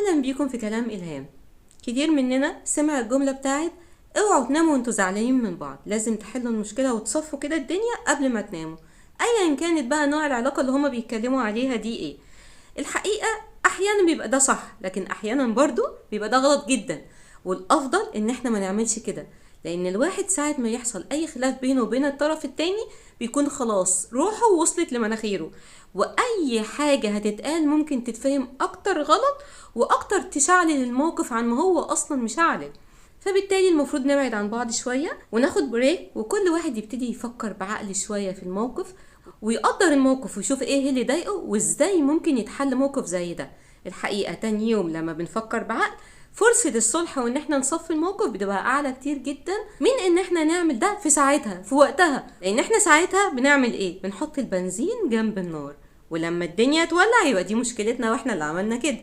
اهلا بيكم في كلام الهام. كتير مننا سمع الجملة بتاعت اوعوا تناموا وانتوا زعلانين من بعض، لازم تحلوا المشكلة وتصفوا كده الدنيا قبل ما تناموا، ايا كانت بقى نوع العلاقة اللي هما بيتكلموا عليها دي ايه. الحقيقة احيانا بيبقى ده صح، لكن احيانا برضو بيبقى ده غلط جدا، والافضل ان احنا ما نعملش كده، لان الواحد ساعة ما يحصل اي خلاف بينه وبين الطرف التاني بيكون خلاص روحه وصلت لمناخيره، واي حاجة هتتقال ممكن تتفهم اكتر غلط واكتر تشعلل الموقف عن ما هو اصلا مشعلل. فبالتالي المفروض نبعد عن بعض شوية وناخد بريك، وكل واحد يبتدي يفكر بعقل شوية في الموقف ويقدر الموقف ويشوف ايه اللي ضايقه وازاي ممكن يتحل موقف زي ده. الحقيقة تاني يوم لما بنفكر بعقل فرصة الصلح وان احنا نصفي الموقف بتبقى اعلى كتير جدا من ان احنا نعمل ده في ساعتها في وقتها، لان احنا ساعتها بنعمل ايه؟ بنحط البنزين جنب النار، ولما الدنيا تولع يبقى دي مشكلتنا واحنا اللي عملنا كده.